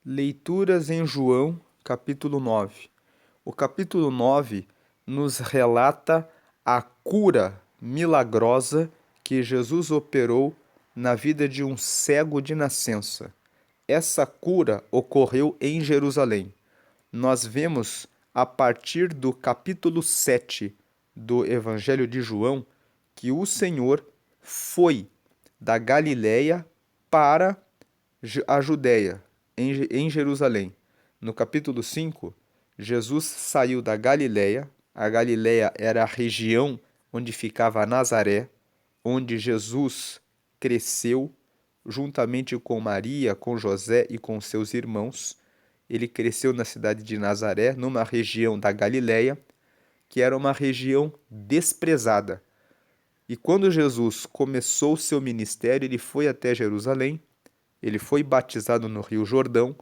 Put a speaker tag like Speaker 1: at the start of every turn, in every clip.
Speaker 1: Leituras em João, capítulo 9. O capítulo 9 nos relata a cura milagrosa que Jesus operou na vida de um cego de nascença. Essa cura ocorreu em Jerusalém. Nós vemos a partir do capítulo 7 do Evangelho de João que o Senhor foi da Galiléia para a Judéia, em Jerusalém. No capítulo 5, Jesus saiu da Galiléia. A Galiléia era a região onde ficava Nazaré, onde Jesus cresceu juntamente com Maria, com José e com seus irmãos. Ele cresceu na cidade de Nazaré, numa região da Galiléia, que era uma região desprezada. E quando Jesus começou seu ministério, ele foi até Jerusalém, ele foi batizado no Rio Jordão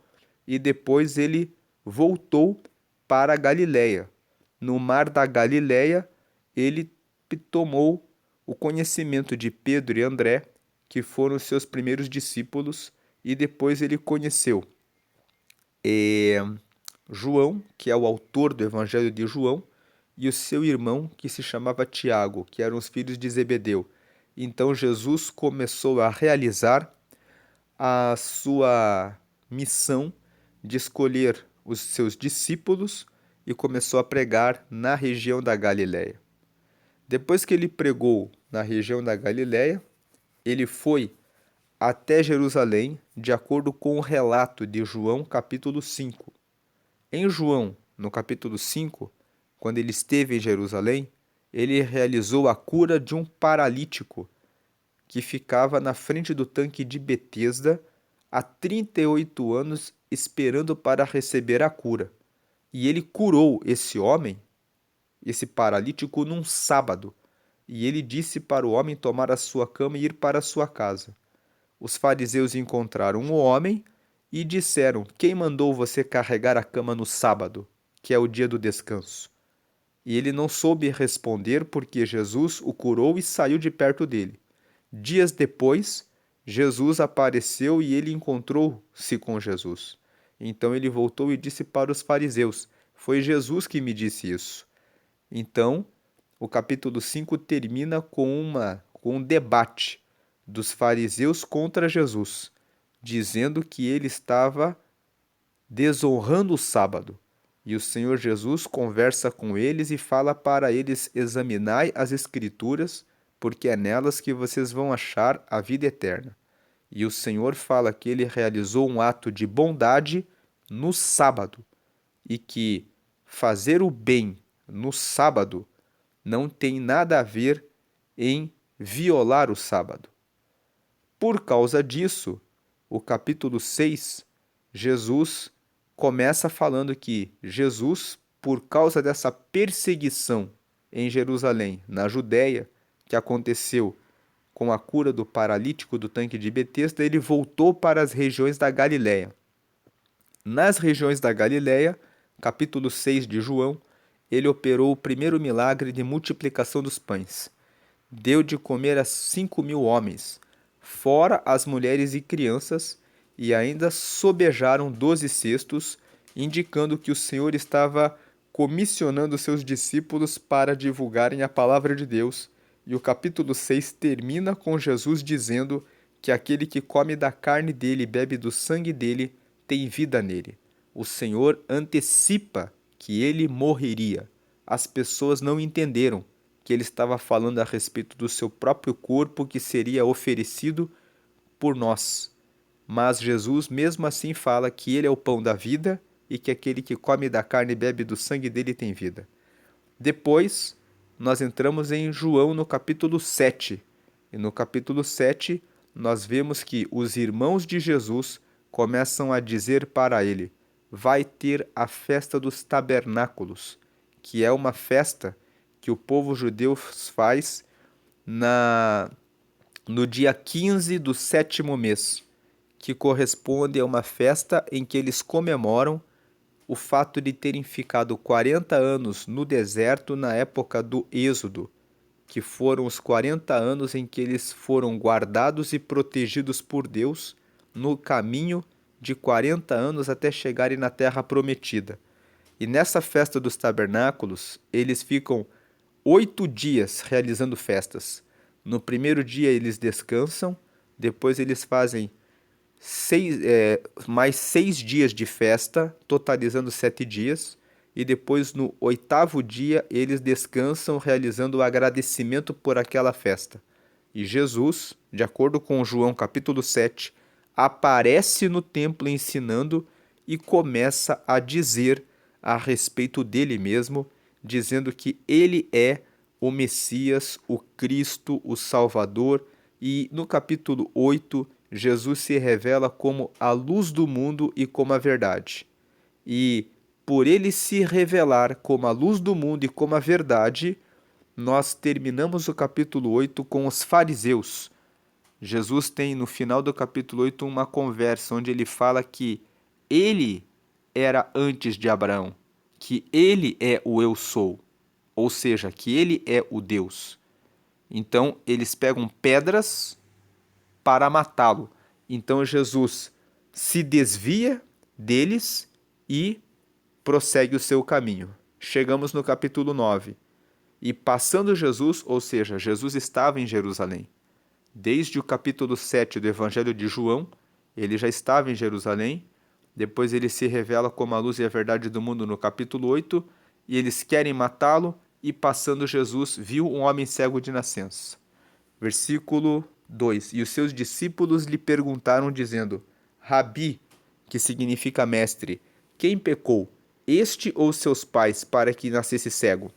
Speaker 1: e depois ele voltou para a Galiléia. No mar da Galiléia, ele tomou o conhecimento de Pedro e André, que foram os seus primeiros discípulos, e depois ele conheceu João, que é o autor do Evangelho de João, e o seu irmão, que se chamava Tiago, que eram os filhos de Zebedeu. Então Jesus começou a realizar a sua missão de escolher os seus discípulos e começou a pregar na região da Galiléia. Depois que ele pregou na região da Galiléia, ele foi até Jerusalém, de acordo com o relato de João, capítulo 5. Em João, no capítulo 5, quando ele esteve em Jerusalém, ele realizou a cura de um paralítico que ficava na frente do tanque de Betesda há 38 anos esperando para receber a cura. E ele curou esse homem, esse paralítico, num sábado. E ele disse para o homem tomar a sua cama e ir para a sua casa. Os fariseus encontraram o homem e disseram: Quem mandou você carregar a cama no sábado, que é o dia do descanso? E ele não soube responder porque Jesus o curou e saiu de perto dele. Dias depois, Jesus apareceu e ele encontrou-se com Jesus. Então ele voltou e disse para os fariseus: Foi Jesus que me disse isso. Então, o capítulo 5 termina com um debate dos fariseus contra Jesus, dizendo que ele estava desonrando o sábado. E o Senhor Jesus conversa com eles e fala para eles: examinai as Escrituras, porque é nelas que vocês vão achar a vida eterna. E o Senhor fala que ele realizou um ato de bondade no sábado e que fazer o bem no sábado não tem nada a ver em violar o sábado. Por causa disso, o capítulo 6, Jesus começa falando que Jesus, por causa dessa perseguição em Jerusalém, na Judéia, que aconteceu com a cura do paralítico do tanque de Betesda, ele voltou para as regiões da Galiléia. Nas regiões da Galiléia, capítulo 6 de João, ele operou o primeiro milagre de multiplicação dos pães. Deu de comer a 5.000 homens, fora as mulheres e crianças, e ainda sobejaram 12 cestos, indicando que o Senhor estava comissionando seus discípulos para divulgarem a palavra de Deus. E o capítulo 6 termina com Jesus dizendo que aquele que come da carne dele e bebe do sangue dele tem vida nele. O Senhor antecipa que ele morreria. As pessoas não entenderam que ele estava falando a respeito do seu próprio corpo que seria oferecido por nós. Mas Jesus mesmo assim fala que ele é o pão da vida e que aquele que come da carne e bebe do sangue dele tem vida. Depois, nós entramos em João no capítulo 7. E no capítulo 7, nós vemos que os irmãos de Jesus começam a dizer para ele: vai ter a festa dos tabernáculos, que é uma festa que o povo judeu faz no dia 15 do 7º mês, que corresponde a uma festa em que eles comemoram o fato de terem ficado 40 anos no deserto na época do Êxodo, que foram os 40 anos em que eles foram guardados e protegidos por Deus no caminho de 40 anos até chegarem na terra prometida. E nessa festa dos tabernáculos, eles ficam 8 dias realizando festas. No primeiro dia eles descansam, depois eles fazem mais 6 dias de festa, totalizando 7 dias. E depois, no 8º dia, eles descansam, realizando o agradecimento por aquela festa. E Jesus, de acordo com João capítulo 7, aparece no templo ensinando e começa a dizer a respeito dele mesmo, dizendo que ele é o Messias, o Cristo, o Salvador. E no capítulo 8, Jesus se revela como a luz do mundo e como a verdade. E por ele se revelar como a luz do mundo e como a verdade, nós terminamos o capítulo 8 com os fariseus. Jesus tem no final do capítulo 8 uma conversa onde ele fala que ele era antes de Abraão, que ele é o eu sou, ou seja, que ele é o Deus. Então eles pegam pedras para matá-lo. Então Jesus se desvia deles e prossegue o seu caminho. Chegamos no capítulo 9. E passando Jesus, ou seja, Jesus estava em Jerusalém. Desde o capítulo 7 do Evangelho de João, ele já estava em Jerusalém. Depois ele se revela como a luz e a verdade do mundo no capítulo 8. E eles querem matá-lo. E passando Jesus, viu um homem cego de nascença. Versículo 2. E os seus discípulos lhe perguntaram, dizendo: Rabi, que significa mestre, quem pecou, este ou seus pais, para que nascesse cego?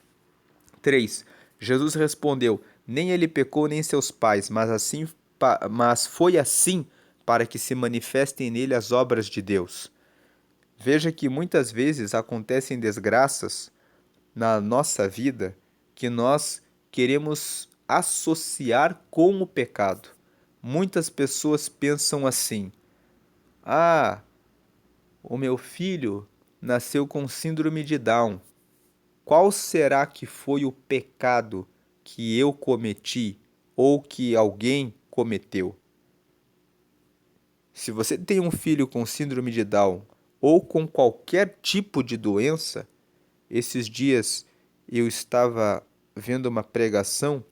Speaker 1: 3. Jesus respondeu: Nem ele pecou, nem seus pais, mas foi assim para que se manifestem nele as obras de Deus. Veja que muitas vezes acontecem desgraças na nossa vida que nós queremos associar com o pecado. Muitas pessoas pensam assim: ah, o meu filho nasceu com síndrome de Down. Qual será que foi o pecado que eu cometi ou que alguém cometeu? Se você tem um filho com síndrome de Down ou com qualquer tipo de doença, esses dias eu estava vendo uma pregação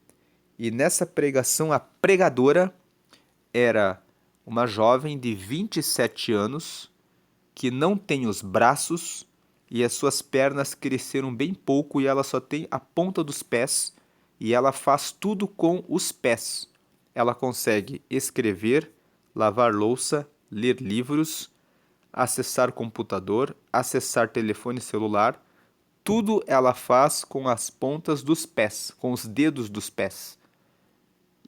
Speaker 1: e nessa pregação a pregadora era uma jovem de 27 anos que não tem os braços e as suas pernas cresceram bem pouco e ela só tem a ponta dos pés e ela faz tudo com os pés. Ela consegue escrever, lavar louça, ler livros, acessar computador, acessar telefone celular. Tudo ela faz com as pontas dos pés, com os dedos dos pés.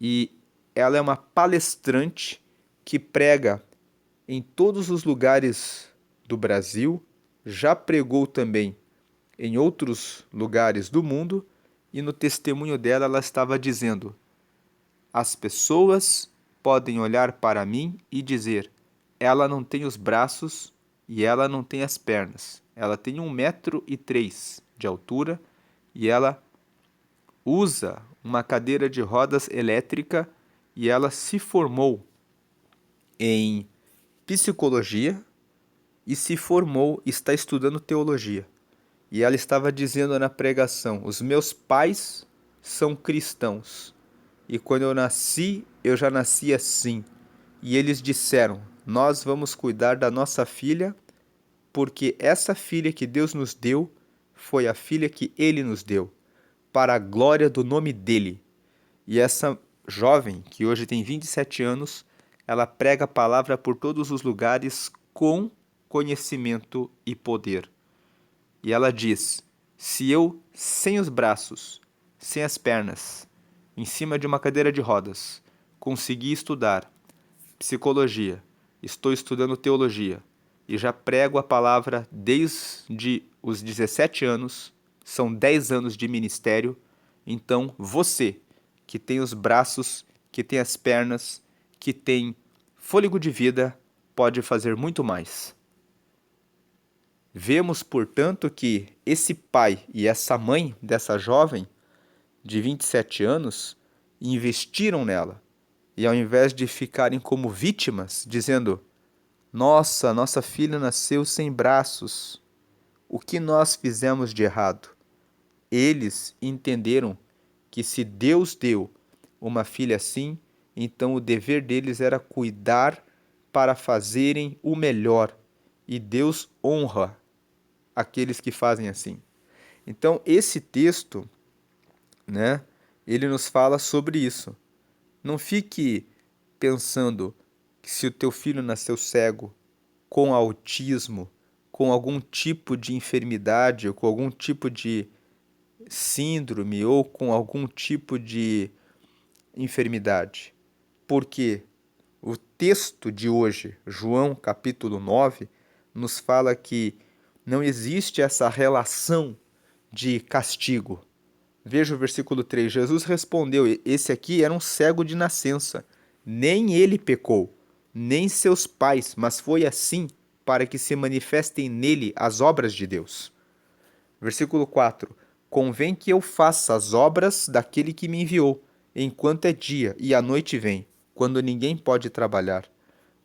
Speaker 1: E ela é uma palestrante que prega em todos os lugares do Brasil, já pregou também em outros lugares do mundo, e no testemunho dela ela estava dizendo: as pessoas podem olhar para mim e dizer, ela não tem os braços e ela não tem as pernas. Ela tem 1,3 m de altura e ela usa uma cadeira de rodas elétrica e ela se formou em psicologia e se formou, está estudando teologia. E ela estava dizendo na pregação: os meus pais são cristãos. E quando eu nasci, eu já nasci assim. E eles disseram: nós vamos cuidar da nossa filha, porque essa filha que Deus nos deu foi a filha que Ele nos deu, para a glória do nome dEle. E essa jovem, que hoje tem 27 anos, ela prega a palavra por todos os lugares com conhecimento e poder. E ela diz: se eu, sem os braços, sem as pernas, em cima de uma cadeira de rodas, consegui estudar psicologia, estou estudando teologia e já prego a palavra desde os 17 anos, são 10 anos de ministério, então você, que tem os braços, que tem as pernas, que tem fôlego de vida, pode fazer muito mais. Vemos, portanto, que esse pai e essa mãe dessa jovem de 27 anos investiram nela. E ao invés de ficarem como vítimas, dizendo: Nossa, nossa filha nasceu sem braços. O que nós fizemos de errado? Eles entenderam que se Deus deu uma filha assim, então o dever deles era cuidar para fazerem o melhor. E Deus honra aqueles que fazem assim. Então, esse texto, né, ele nos fala sobre isso. Não fique pensando que se o teu filho nasceu cego, com autismo, com algum tipo de enfermidade, ou com algum tipo de síndrome, ou com algum tipo de enfermidade. Porque o texto de hoje, João capítulo 9, nos fala que não existe essa relação de castigo. Veja o versículo 3. Jesus respondeu: esse aqui era um cego de nascença. Nem ele pecou, nem seus pais, mas foi assim para que se manifestem nele as obras de Deus. Versículo 4. Convém que eu faça as obras daquele que me enviou, enquanto é dia, e a noite vem, quando ninguém pode trabalhar.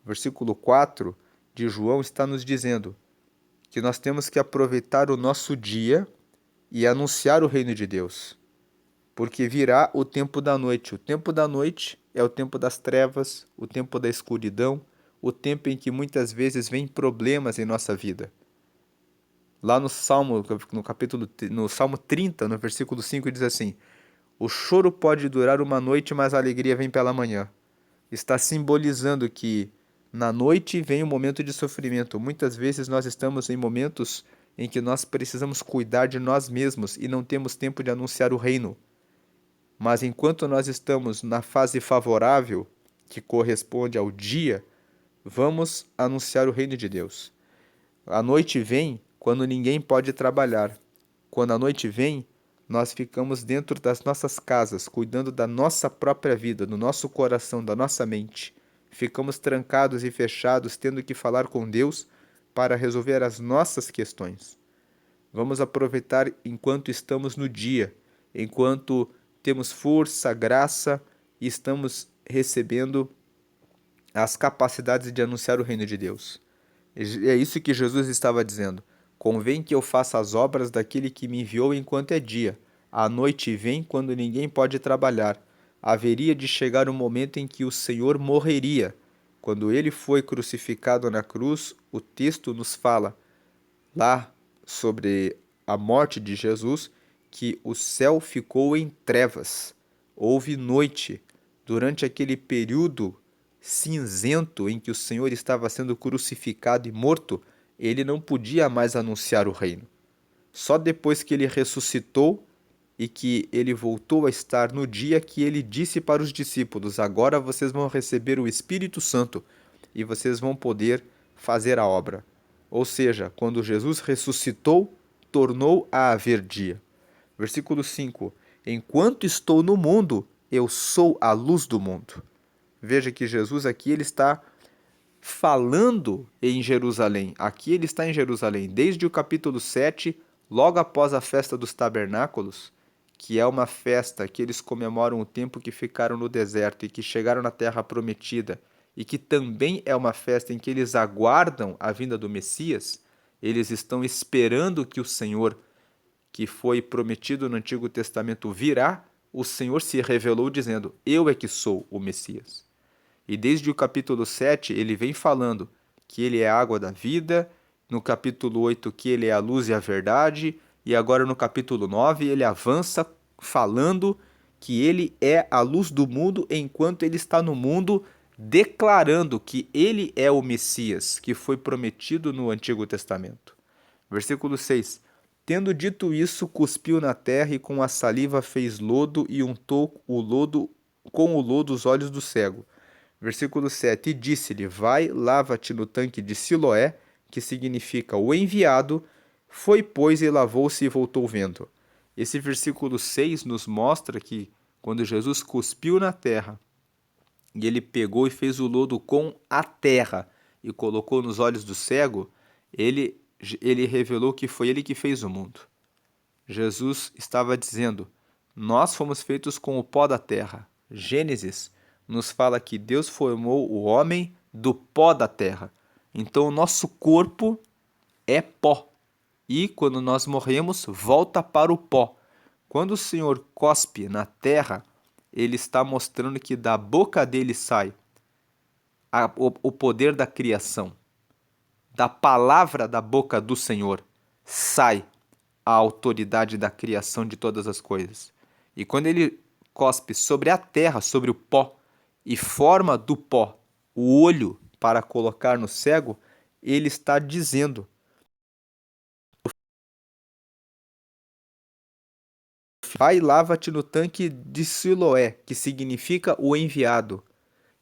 Speaker 1: Versículo 4 de João está nos dizendo que nós temos que aproveitar o nosso dia e anunciar o reino de Deus, porque virá o tempo da noite. O tempo da noite é o tempo das trevas, o tempo da escuridão, o tempo em que muitas vezes vem problemas em nossa vida. Lá no Salmo, no Salmo 30, no versículo 5, diz assim: o choro pode durar uma noite, mas a alegria vem pela manhã. Está simbolizando que na noite vem um momento de sofrimento. Muitas vezes nós estamos em momentos em que nós precisamos cuidar de nós mesmos e não temos tempo de anunciar o reino. Mas enquanto nós estamos na fase favorável, que corresponde ao dia, vamos anunciar o reino de Deus. A noite vem quando ninguém pode trabalhar. Quando a noite vem, nós ficamos dentro das nossas casas, cuidando da nossa própria vida, do nosso coração, da nossa mente. Ficamos trancados e fechados, tendo que falar com Deus para resolver as nossas questões. Vamos aproveitar enquanto estamos no dia, enquanto temos força, graça e estamos recebendo as capacidades de anunciar o reino de Deus. É isso que Jesus estava dizendo. Convém que eu faça as obras daquele que me enviou enquanto é dia. A noite vem quando ninguém pode trabalhar. Haveria de chegar um momento em que o Senhor morreria. Quando ele foi crucificado na cruz, o texto nos fala lá sobre a morte de Jesus que o céu ficou em trevas. Houve noite. Durante aquele período cinzento em que o Senhor estava sendo crucificado e morto, ele não podia mais anunciar o reino. Só depois que ele ressuscitou e que ele voltou a estar no dia que ele disse para os discípulos: agora vocês vão receber o Espírito Santo e vocês vão poder fazer a obra. Ou seja, quando Jesus ressuscitou, tornou a haver dia. Versículo 5: enquanto estou no mundo, eu sou a luz do mundo. Veja que Jesus aqui ele está falando em Jerusalém. Aqui ele está em Jerusalém, desde o capítulo 7, logo após a festa dos tabernáculos, que é uma festa que eles comemoram o tempo que ficaram no deserto e que chegaram na terra prometida, e que também é uma festa em que eles aguardam a vinda do Messias. Eles estão esperando que o Senhor, que foi prometido no Antigo Testamento, virá. O Senhor se revelou dizendo: eu é que sou o Messias. E desde o capítulo 7 ele vem falando que ele é a água da vida, no capítulo 8 que ele é a luz e a verdade, e agora no capítulo 9 ele avança falando que ele é a luz do mundo enquanto ele está no mundo, declarando que ele é o Messias que foi prometido no Antigo Testamento. Versículo 6. Tendo dito isso, cuspiu na terra e com a saliva fez lodo e untou o lodo com o lodo os olhos do cego. Versículo 7. E disse-lhe: vai, lava-te no tanque de Siloé, que significa o enviado. Foi, pois, e lavou-se e voltou vendo. Esse versículo 6 nos mostra que quando Jesus cuspiu na terra e ele pegou e fez o lodo com a terra e colocou nos olhos do cego, ele revelou que foi ele que fez o mundo. Jesus estava dizendo: nós fomos feitos com o pó da terra. Gênesis nos fala que Deus formou o homem do pó da terra. Então, o nosso corpo é pó. E quando nós morremos, volta para o pó. Quando o Senhor cospe na terra, ele está mostrando que da boca dele sai o poder da criação. Da palavra da boca do Senhor sai a autoridade da criação de todas as coisas. E quando ele cospe sobre a terra, sobre o pó, e forma do pó o olho para colocar no cego, ele está dizendo: vai e lava-te no tanque de Siloé, que significa o enviado.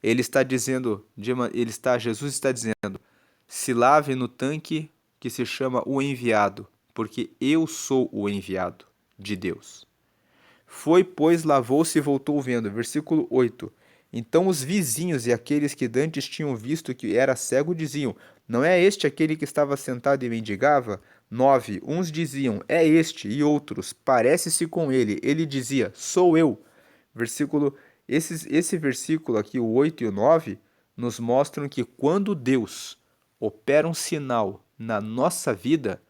Speaker 1: Ele está dizendo, Jesus está dizendo: se lave no tanque que se chama o enviado, porque eu sou o enviado de Deus. Foi, pois, lavou-se e voltou vendo. Versículo 8. Então os vizinhos e aqueles que dantes tinham visto que era cego diziam: não é este aquele que estava sentado e mendigava? 9. Uns diziam: é este, e outros: parece-se com ele. Ele dizia: sou eu. Versículo, esse versículo aqui, o 8 e o 9, nos mostram que quando Deus opera um sinal na nossa vida,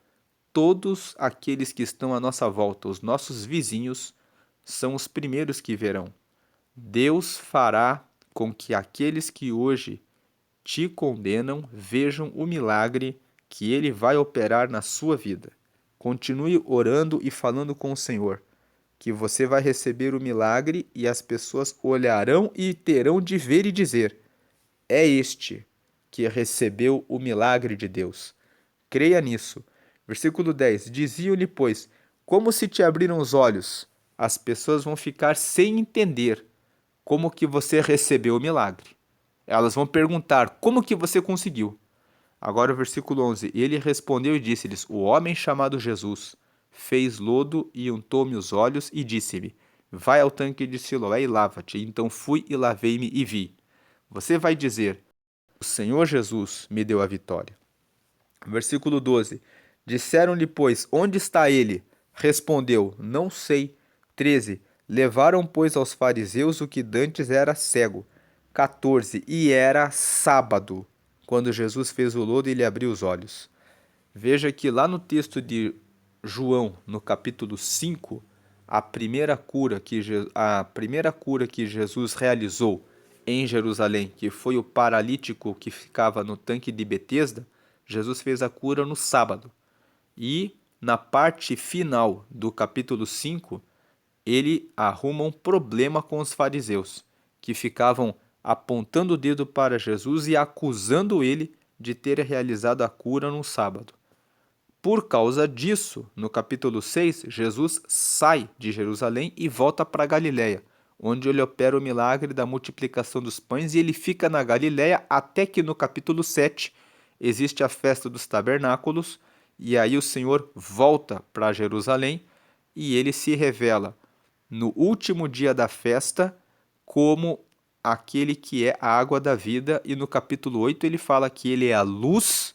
Speaker 1: todos aqueles que estão à nossa volta, os nossos vizinhos, são os primeiros que verão. Deus fará com que aqueles que hoje te condenam vejam o milagre que ele vai operar na sua vida. Continue orando e falando com o Senhor, que você vai receber o milagre e as pessoas olharão e terão de ver e dizer: é este que recebeu o milagre de Deus. Creia nisso. Versículo 10. Diziam-lhe, pois, como se te abriram os olhos? As pessoas vão ficar sem entender como que você recebeu o milagre. Elas vão perguntar, como que você conseguiu? Agora o versículo 11. Ele respondeu e disse-lhes: o homem chamado Jesus fez lodo e untou-me os olhos e disse-me: vai ao tanque de Siloé e lava-te. Então fui e lavei-me e vi. Você vai dizer: o Senhor Jesus me deu a vitória. Versículo 12. Disseram-lhe, pois, onde está ele? Respondeu: não sei. 13. Levaram, pois, aos fariseus o que dantes era cego. 14. E era sábado, quando Jesus fez o lodo e lhe abriu os olhos. Veja que lá no texto de João, no capítulo 5, a primeira cura que Jesus realizou em Jerusalém, que foi o paralítico que ficava no tanque de Betesda, Jesus fez a cura no sábado. E na parte final do capítulo 5, ele arruma um problema com os fariseus, que ficavam apontando o dedo para Jesus e acusando ele de ter realizado a cura no sábado. Por causa disso, no capítulo 6, Jesus sai de Jerusalém e volta para Galiléia, onde ele opera o milagre da multiplicação dos pães, e ele fica na Galiléia até que no capítulo 7 existe a festa dos tabernáculos, e aí o Senhor volta para Jerusalém e ele se revela no último dia da festa como aquele que é a água da vida, e no capítulo 8 ele fala que ele é a luz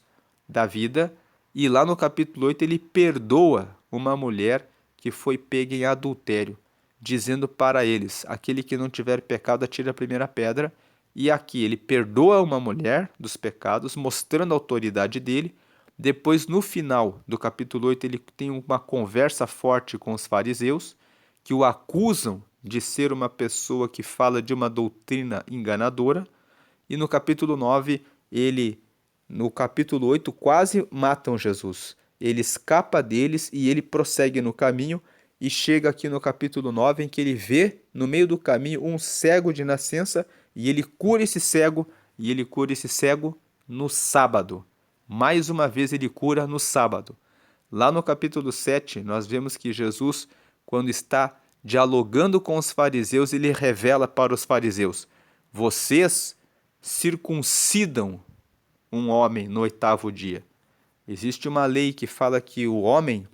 Speaker 1: da vida, e lá no capítulo 8 ele perdoa uma mulher que foi pega em adultério, dizendo para eles: aquele que não tiver pecado atire a primeira pedra. E aqui ele perdoa uma mulher dos pecados, mostrando a autoridade dele. Depois, no final do capítulo 8, ele tem uma conversa forte com os fariseus, que o acusam de ser uma pessoa que fala de uma doutrina enganadora. E no capítulo 9, no capítulo 8, quase matam Jesus. Ele escapa deles e ele prossegue no caminho e chega aqui no capítulo 9, em que ele vê no meio do caminho um cego de nascença e ele cura esse cego, no sábado. Mais uma vez ele cura no sábado. Lá no capítulo 7, nós vemos que Jesus, quando está dialogando com os fariseus, ele revela para os fariseus: vocês circuncidam um homem no oitavo dia. Existe uma lei que fala que o homem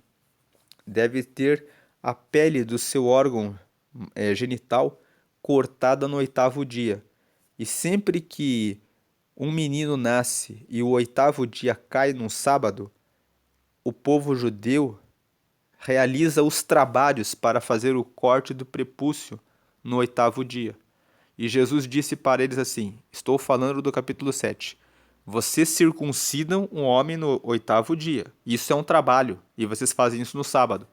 Speaker 1: deve ter a pele do seu órgão genital cortada no oitavo dia. E sempre que um menino nasce e o oitavo dia cai num sábado, o povo judeu realiza os trabalhos para fazer o corte do prepúcio no oitavo dia. E Jesus disse para eles assim: estou falando do capítulo 7. Vocês circuncidam um homem no 8º dia. Isso é um trabalho e vocês fazem isso no sábado,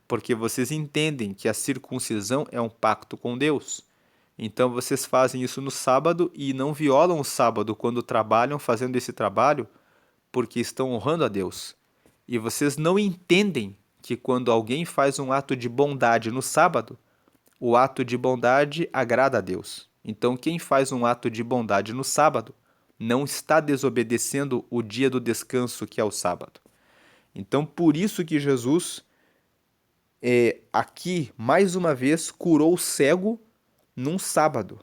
Speaker 1: porque vocês entendem que a circuncisão é um pacto com Deus. Então vocês fazem isso no sábado e não violam o sábado quando trabalham fazendo esse trabalho, porque estão honrando a Deus. E vocês não entendem que quando alguém faz um ato de bondade no sábado, o ato de bondade agrada a Deus. Então, quem faz um ato de bondade no sábado não está desobedecendo o dia do descanso, que é o sábado. Então, por isso que Jesus, aqui, mais uma vez, curou o cego num sábado.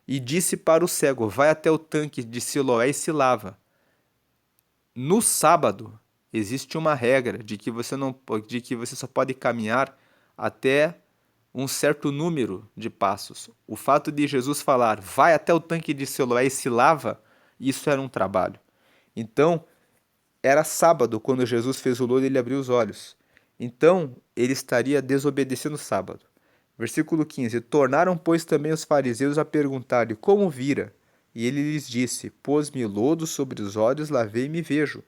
Speaker 1: E disse para o cego: vai até o tanque de Siloé e se lava. No sábado, existe uma regra de que você só pode caminhar até um certo número de passos. O fato de Jesus falar, vai até o tanque de Siloé e se lava, isso era um trabalho. Então, era sábado quando Jesus fez o lodo e ele abriu os olhos. Então, ele estaria desobedecendo o sábado. Versículo 15: tornaram, pois, também os fariseus a perguntar-lhe como vira. E ele lhes disse: pôs-me lodo sobre os olhos, lavei-me e vejo.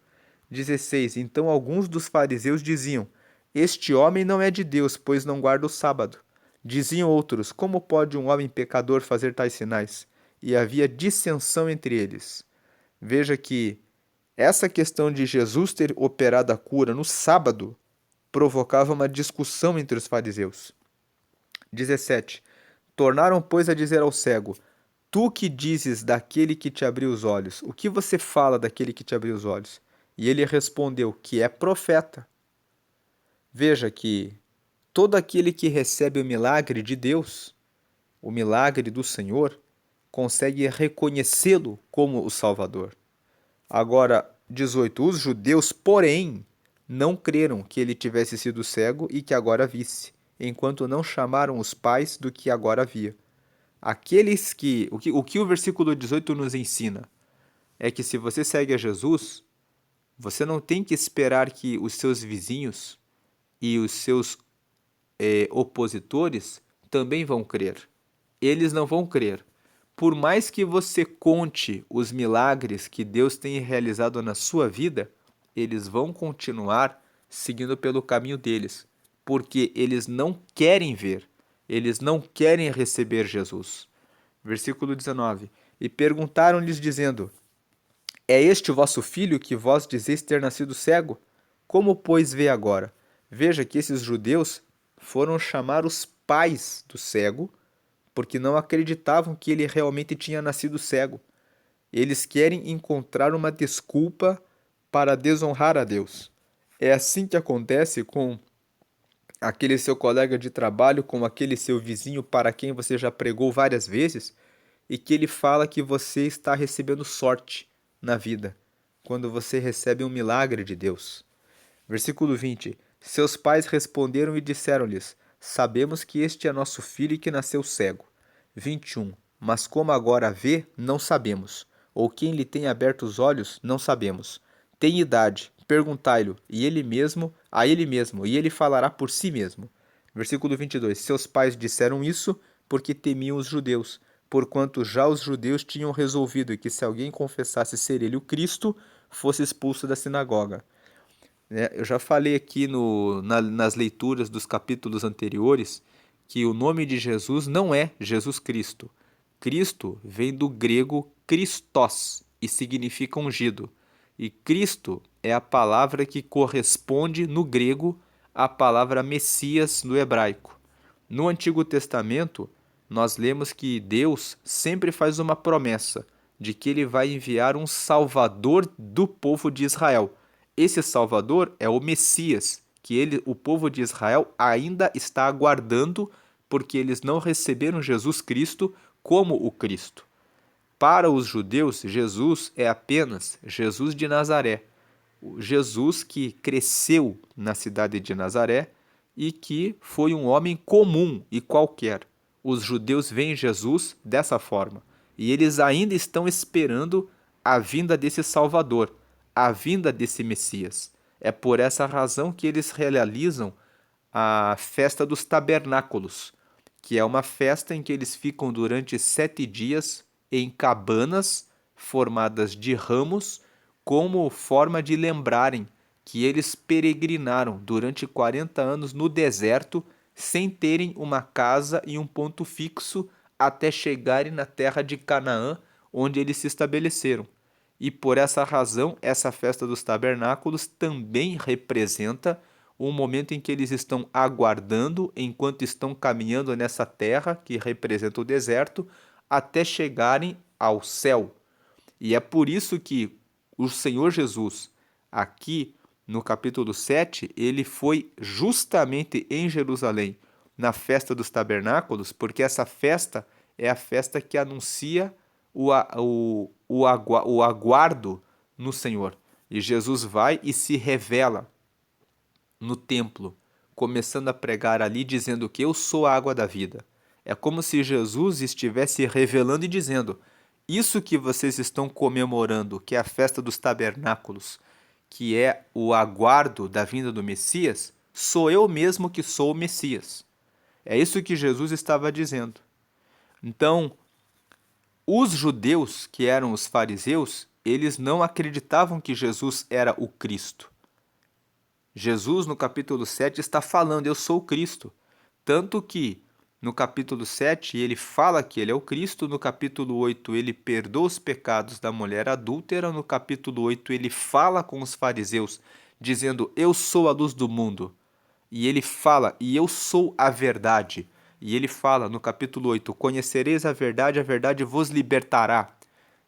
Speaker 1: 16: então alguns dos fariseus diziam: este homem não é de Deus, pois não guarda o sábado. Diziam outros: como pode um homem pecador fazer tais sinais? E havia dissensão entre eles. Veja que essa questão de Jesus ter operado a cura no sábado provocava uma discussão entre os fariseus. 17. Tornaram, pois, a dizer ao cego: tu que dizes daquele que te abriu os olhos, o que você fala daquele que te abriu os olhos? E ele respondeu: que é profeta. Veja que todo aquele que recebe o milagre de Deus, o milagre do Senhor, consegue reconhecê-lo como o Salvador. Agora, 18. Os judeus, porém, não creram que ele tivesse sido cego e que agora visse, enquanto não chamaram os pais do que agora via. Aqueles que. O que o versículo 18 nos ensina é que se você segue a Jesus, você não tem que esperar que os seus vizinhos e os seus opositores também vão crer. Eles não vão crer. Por mais que você conte os milagres que Deus tem realizado na sua vida, eles vão continuar seguindo pelo caminho deles, porque eles não querem ver, eles não querem receber Jesus. Versículo 19: e perguntaram-lhes, dizendo: é este o vosso filho que vós dizeis ter nascido cego? Como, pois, vê agora? Veja que esses judeus foram chamar os pais do cego, porque não acreditavam que ele realmente tinha nascido cego. Eles querem encontrar uma desculpa para desonrar a Deus. É assim que acontece com aquele seu colega de trabalho, com aquele seu vizinho para quem você já pregou várias vezes, e que ele fala que você está recebendo sorte na vida, quando você recebe um milagre de Deus. Versículo 20: seus pais responderam e disseram-lhes: sabemos que este é nosso filho e que nasceu cego. 21: mas como agora vê, não sabemos, ou quem lhe tem aberto os olhos, não sabemos. Tem idade, perguntai-lhe, a ele mesmo, e ele falará por si mesmo. Versículo 22: seus pais disseram isso porque temiam os judeus, porquanto já os judeus tinham resolvido que se alguém confessasse ser ele o Cristo, fosse expulso da sinagoga. Eu já falei aqui nas leituras dos capítulos anteriores que o nome de Jesus não é Jesus Cristo. Cristo vem do grego Christos e significa ungido. E Cristo é a palavra que corresponde no grego à palavra Messias no hebraico. No Antigo Testamento, nós lemos que Deus sempre faz uma promessa de que ele vai enviar um Salvador do povo de Israel. Esse Salvador é o Messias, que o povo de Israel ainda está aguardando, porque eles não receberam Jesus Cristo como o Cristo. Para os judeus, Jesus é apenas Jesus de Nazaré, o Jesus que cresceu na cidade de Nazaré e que foi um homem comum e qualquer. Os judeus veem Jesus dessa forma e eles ainda estão esperando a vinda desse Salvador, a vinda desse Messias. É por essa razão que eles realizam a festa dos tabernáculos, que é uma festa em que eles ficam durante 7 dias em cabanas, formadas de ramos, como forma de lembrarem que eles peregrinaram durante 40 anos no deserto, sem terem uma casa e um ponto fixo até chegarem na terra de Canaã, onde eles se estabeleceram. E por essa razão, essa festa dos tabernáculos também representa um momento em que eles estão aguardando, enquanto estão caminhando nessa terra, que representa o deserto, até chegarem ao céu. E é por isso que o Senhor Jesus, aqui no capítulo 7, ele foi justamente em Jerusalém, na festa dos tabernáculos, porque essa festa é a festa que anuncia o aguardo no Senhor. E Jesus vai e se revela no templo, começando a pregar ali, dizendo que eu sou a água da vida. É como se Jesus estivesse revelando e dizendo: isso que vocês estão comemorando, que é a festa dos tabernáculos, que é o aguardo da vinda do Messias, sou eu mesmo que sou o Messias. É isso que Jesus estava dizendo. Então, os judeus, que eram os fariseus, eles não acreditavam que Jesus era o Cristo. Jesus, no capítulo 7, está falando: eu sou o Cristo. Tanto que no capítulo 7 ele fala que ele é o Cristo, no capítulo 8 ele perdoa os pecados da mulher adúltera, no capítulo 8 ele fala com os fariseus, dizendo: eu sou a luz do mundo. E ele fala: e eu sou a verdade. E ele fala no capítulo 8: conhecereis a verdade vos libertará.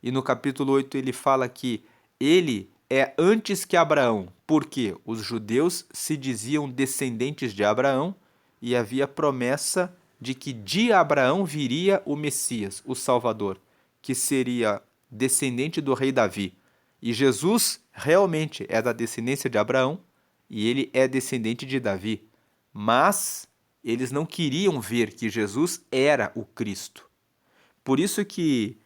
Speaker 1: E no capítulo 8 ele fala que ele é antes que Abraão, porque os judeus se diziam descendentes de Abraão e havia promessa de que de Abraão viria o Messias, o Salvador, que seria descendente do rei Davi. E Jesus realmente é da descendência de Abraão e ele é descendente de Davi. Mas eles não queriam ver que Jesus era o Cristo. Por isso que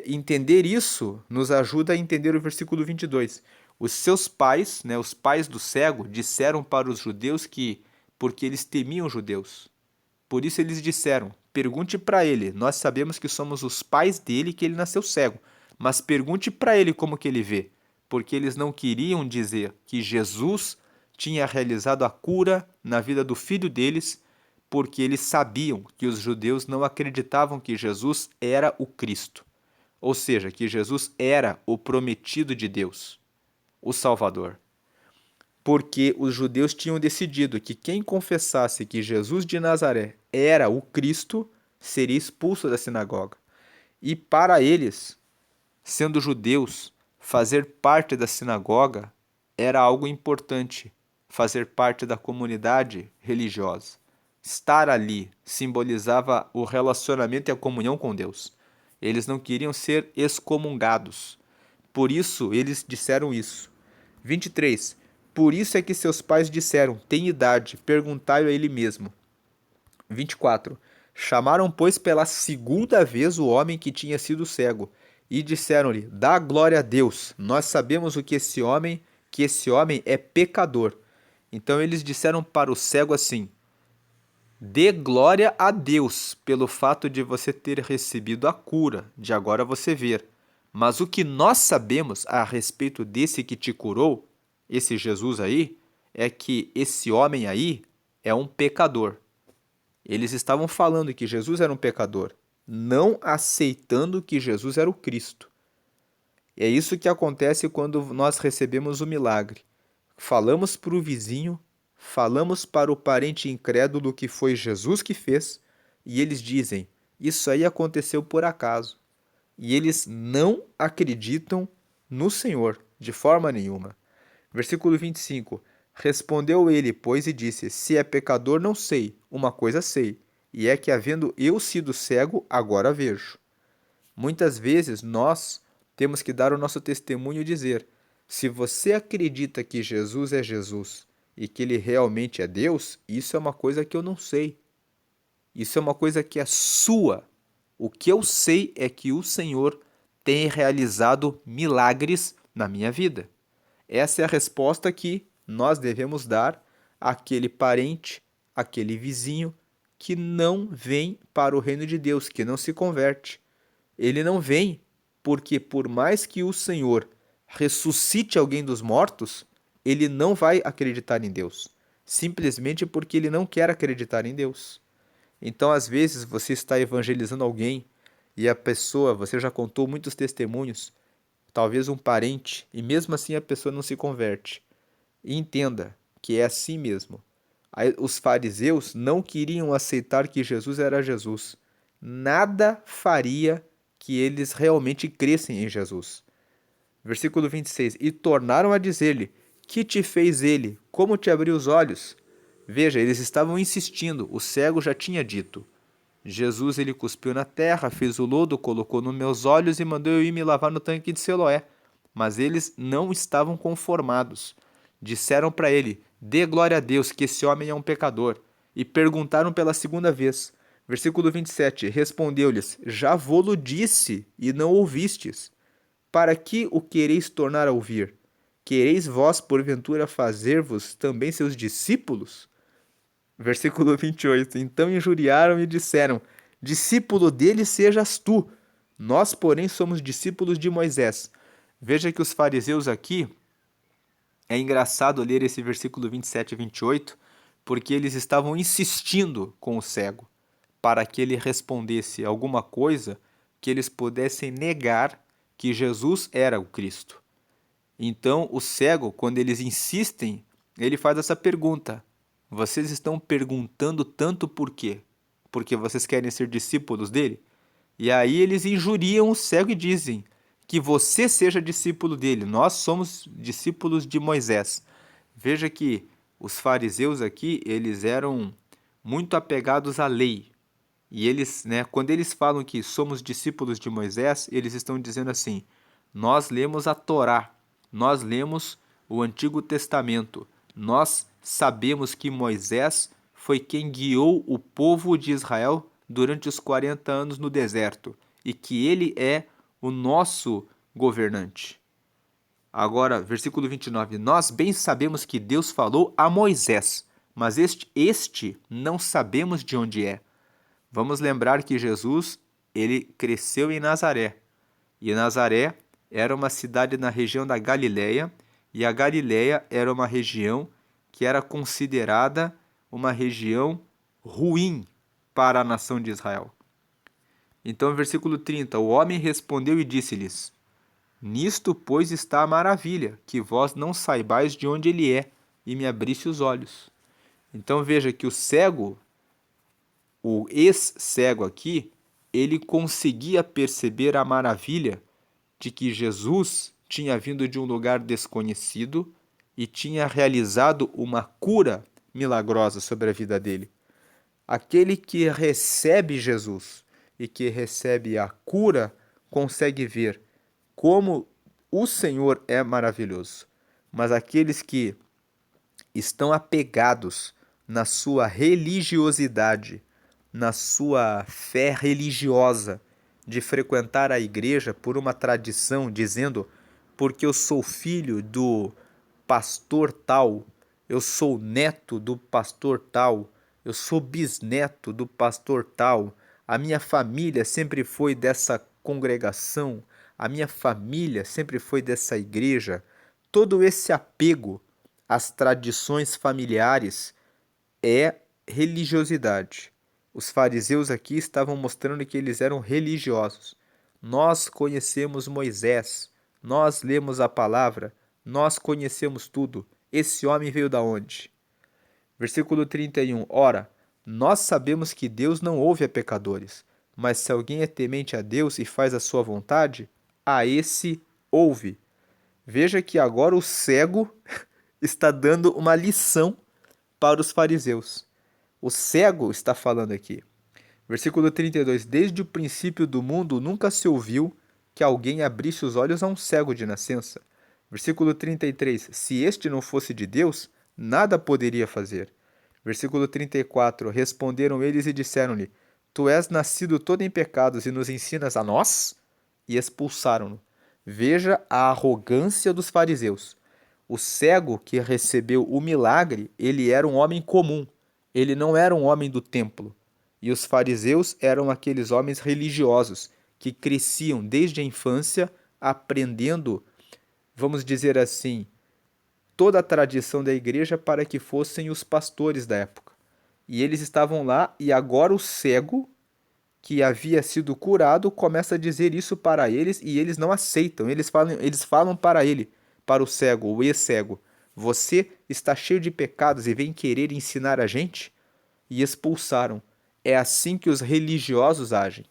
Speaker 1: entender isso nos ajuda a entender o versículo 22. Os seus pais, né, os pais do cego, disseram para os judeus que, porque eles temiam os judeus, por isso eles disseram: pergunte para ele, nós sabemos que somos os pais dele, que ele nasceu cego, mas pergunte para ele como que ele vê, porque eles não queriam dizer que Jesus tinha realizado a cura na vida do filho deles, porque eles sabiam que os judeus não acreditavam que Jesus era o Cristo, ou seja, que Jesus era o prometido de Deus, o Salvador. Porque os judeus tinham decidido que quem confessasse que Jesus de Nazaré era o Cristo seria expulso da sinagoga. E para eles, sendo judeus, fazer parte da sinagoga era algo importante, fazer parte da comunidade religiosa. Estar ali simbolizava o relacionamento e a comunhão com Deus. Eles não queriam ser excomungados. Por isso, eles disseram isso. 23. Por isso é que seus pais disseram: tem idade, perguntai-o a ele mesmo. 24. Chamaram, pois, pela segunda vez o homem que tinha sido cego, e disseram-lhe: dá glória a Deus, nós sabemos o que esse homem é pecador. Então eles disseram para o cego assim: dê glória a Deus pelo fato de você ter recebido a cura, de agora você ver. Mas o que nós sabemos a respeito desse que te curou, esse Jesus aí, é que esse homem aí é um pecador. Eles estavam falando que Jesus era um pecador, não aceitando que Jesus era o Cristo. É isso que acontece quando nós recebemos o milagre. Falamos para o vizinho, falamos para o parente incrédulo que foi Jesus que fez, e eles dizem: isso aí aconteceu por acaso. E eles não acreditam no Senhor, de forma nenhuma. Versículo 25. Respondeu ele, pois, e disse: se é pecador, não sei, uma coisa sei, e é que, havendo eu sido cego, agora vejo. Muitas vezes nós temos que dar o nosso testemunho e dizer: se você acredita que Jesus é Jesus e que ele realmente é Deus, isso é uma coisa que eu não sei. Isso é uma coisa que é sua. O que eu sei é que o Senhor tem realizado milagres na minha vida. Essa é a resposta que nós devemos dar àquele parente, àquele vizinho que não vem para o reino de Deus, que não se converte. Ele não vem porque por mais que o Senhor ressuscite alguém dos mortos, ele não vai acreditar em Deus, simplesmente porque ele não quer acreditar em Deus. Então, às vezes, você está evangelizando alguém e a pessoa, você já contou muitos testemunhos, talvez um parente, e mesmo assim a pessoa não se converte. E entenda que é assim mesmo. Os fariseus não queriam aceitar que Jesus era Jesus. Nada faria que eles realmente crescem em Jesus. Versículo 26. E tornaram a dizer-lhe: Que te fez ele? Como te abriu os olhos? Veja, eles estavam insistindo. O cego já tinha dito. Jesus ele cuspiu na terra, fez o lodo, colocou nos meus olhos e mandou eu ir me lavar no tanque de Siloé. Mas eles não estavam conformados. Disseram para ele: Dê glória a Deus, que esse homem é um pecador. E perguntaram pela segunda vez. Versículo 27. Respondeu-lhes: Já vô-lo disse, e não ouvistes. Para que o quereis tornar a ouvir? Quereis vós, porventura, fazer-vos também seus discípulos? Versículo 28. Então injuriaram e disseram: Discípulo dele sejas tu. Nós, porém, somos discípulos de Moisés. Veja que os fariseus aqui, é engraçado ler esse versículo 27 e 28, porque eles estavam insistindo com o cego para que ele respondesse alguma coisa que eles pudessem negar que Jesus era o Cristo. Então, o cego, quando eles insistem, ele faz essa pergunta: Vocês estão perguntando tanto por quê? Porque vocês querem ser discípulos dele? E aí eles injuriam o cego e dizem: Que você seja discípulo dele. Nós somos discípulos de Moisés. Veja que os fariseus aqui, eles eram muito apegados à lei. E eles, né, quando eles falam que somos discípulos de Moisés, eles estão dizendo assim: nós lemos a Torá, nós lemos o Antigo Testamento, nós sabemos que Moisés foi quem guiou o povo de Israel durante os 40 anos no deserto e que ele é o nosso governante. Agora, versículo 29. Nós bem sabemos que Deus falou a Moisés, mas este não sabemos de onde é. Vamos lembrar que Jesus, ele cresceu em Nazaré. E Nazaré era uma cidade na região da Galileia, e a Galileia era uma região que era considerada uma região ruim para a nação de Israel. Então, versículo 30, o homem respondeu e disse-lhes: Nisto, pois, está a maravilha, que vós não saibais de onde ele é, e me abriste os olhos. Então veja que o cego, o ex-cego aqui, ele conseguia perceber a maravilha de que Jesus tinha vindo de um lugar desconhecido e tinha realizado uma cura milagrosa sobre a vida dele. Aquele que recebe Jesus e que recebe a cura consegue ver como o Senhor é maravilhoso. Mas aqueles que estão apegados na sua religiosidade, na sua fé religiosa, de frequentar a igreja por uma tradição, dizendo, porque eu sou filho do pastor tal, eu sou neto do pastor tal, eu sou bisneto do pastor tal, a minha família sempre foi dessa congregação, a minha família sempre foi dessa igreja. Todo esse apego às tradições familiares é religiosidade. Os fariseus aqui estavam mostrando que eles eram religiosos. Nós conhecemos Moisés, nós lemos a palavra, nós conhecemos tudo. Esse homem veio da onde? Versículo 31. Ora, nós sabemos que Deus não ouve a pecadores, mas se alguém é temente a Deus e faz a sua vontade, a esse ouve. Veja que agora o cego está dando uma lição para os fariseus. O cego está falando aqui. Versículo 32. Desde o princípio do mundo nunca se ouviu que alguém abrisse os olhos a um cego de nascença. Versículo 33. Se este não fosse de Deus, nada poderia fazer. Versículo 34. Responderam eles e disseram-lhe: Tu és nascido todo em pecados e nos ensinas a nós? E expulsaram-no. Veja a arrogância dos fariseus. O cego que recebeu o milagre, ele era um homem comum. Ele não era um homem do templo. E os fariseus eram aqueles homens religiosos que cresciam desde a infância aprendendo, vamos dizer assim, toda a tradição da igreja para que fossem os pastores da época. E eles estavam lá e agora o cego que havia sido curado começa a dizer isso para eles e eles não aceitam. Eles falam para ele, para o cego, o ex-cego: Você está cheio de pecados e vem querer ensinar a gente? E expulsaram. É assim que os religiosos agem.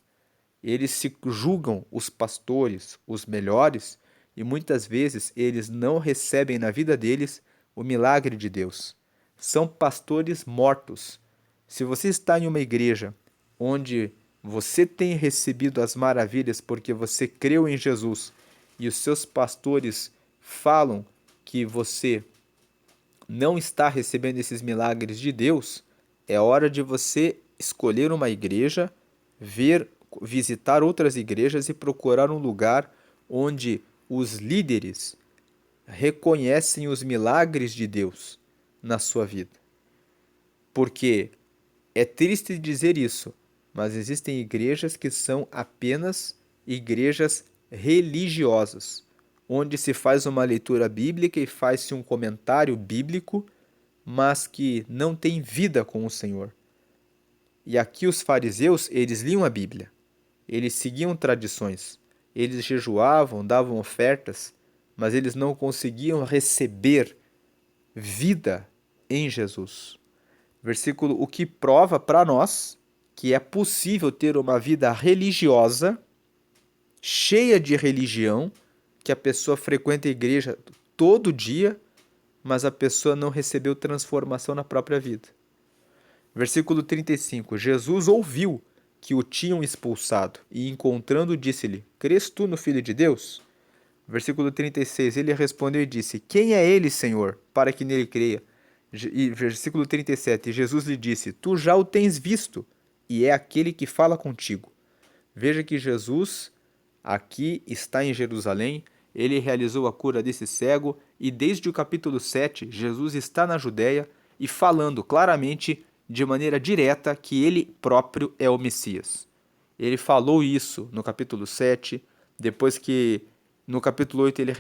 Speaker 1: Eles se julgam os pastores, os melhores, e muitas vezes eles não recebem na vida deles o milagre de Deus. São pastores mortos. Se você está em uma igreja onde você tem recebido as maravilhas porque você creu em Jesus e os seus pastores falam que você não está recebendo esses milagres de Deus, é hora de você escolher uma igreja, visitar outras igrejas e procurar um lugar onde os líderes reconhecem os milagres de Deus na sua vida. Porque é triste dizer isso, mas existem igrejas que são apenas igrejas religiosas, onde se faz uma leitura bíblica e faz-se um comentário bíblico, mas que não tem vida com o Senhor. E aqui os fariseus, eles liam a Bíblia, eles seguiam tradições, eles jejuavam, davam ofertas, mas eles não conseguiam receber vida em Jesus. O que prova para nós que é possível ter uma vida religiosa, cheia de religião, que a pessoa frequenta a igreja todo dia, mas a pessoa não recebeu transformação na própria vida. Versículo 35. Jesus ouviu que o tinham expulsado e, encontrando, disse-lhe: Crês tu no Filho de Deus? Versículo 36. Ele respondeu e disse: Quem é ele, Senhor, para que nele creia? E versículo 37. Jesus lhe disse: Tu já o tens visto, e é aquele que fala contigo. Veja que Jesus aqui está em Jerusalém, ele realizou a cura desse cego, e desde o capítulo 7, Jesus está na Judéia e falando claramente, de maneira direta, que ele próprio é o Messias. Ele falou isso no capítulo 7, depois que no capítulo 8 ele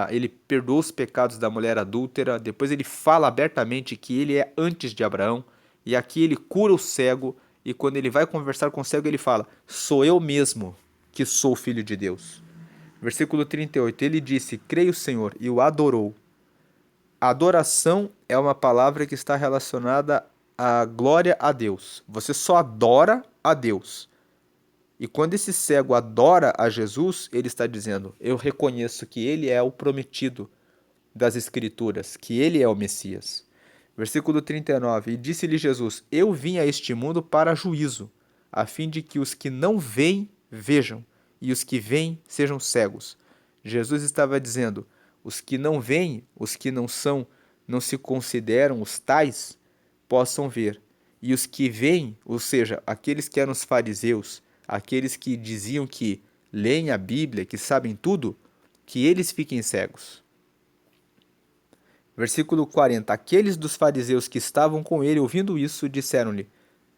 Speaker 1: ele perdoou os pecados da mulher adúltera, depois ele fala abertamente que ele é antes de Abraão, e aqui ele cura o cego, e quando ele vai conversar com o cego ele fala: Sou eu mesmo que sou o Filho de Deus. Versículo 38, ele disse: Creio, Senhor, e o adorou. Adoração é uma palavra que está relacionada à glória a Deus. Você só adora a Deus. E quando esse cego adora a Jesus, ele está dizendo: Eu reconheço que ele é o prometido das Escrituras, que ele é o Messias. Versículo 39, e disse-lhe Jesus: Eu vim a este mundo para juízo, a fim de que os que não veem, vejam, e os que veem sejam cegos. Jesus estava dizendo: os que não veem, os que não se consideram os tais, possam ver. E os que veem, ou seja, aqueles que eram os fariseus, aqueles que diziam que leem a Bíblia, que sabem tudo, que eles fiquem cegos. Versículo 40. Aqueles dos fariseus que estavam com ele, ouvindo isso, disseram-lhe: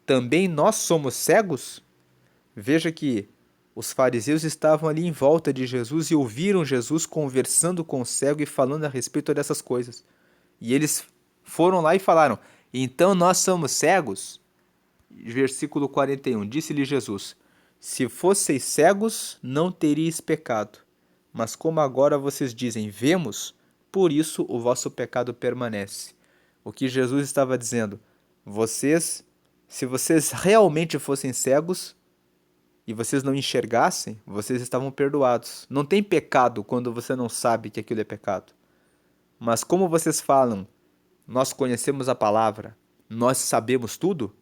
Speaker 1: Também nós somos cegos? Veja que os fariseus estavam ali em volta de Jesus e ouviram Jesus conversando com o cego e falando a respeito dessas coisas. E eles foram lá e falaram: Então nós somos cegos? Versículo 41. Disse-lhe Jesus: Se fosseis cegos, não teríeis pecado. Mas como agora vocês dizem: Vemos, por isso o vosso pecado permanece. O que Jesus estava dizendo: se vocês realmente fossem cegos e vocês não enxergassem, vocês estavam perdoados. Não tem pecado quando você não sabe que aquilo é pecado. Mas como vocês falam: Nós conhecemos a palavra, nós sabemos tudo?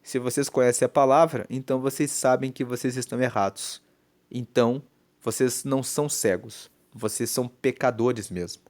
Speaker 1: Se vocês conhecem a palavra, então vocês sabem que vocês estão errados. Então, vocês não são cegos, vocês são pecadores mesmo.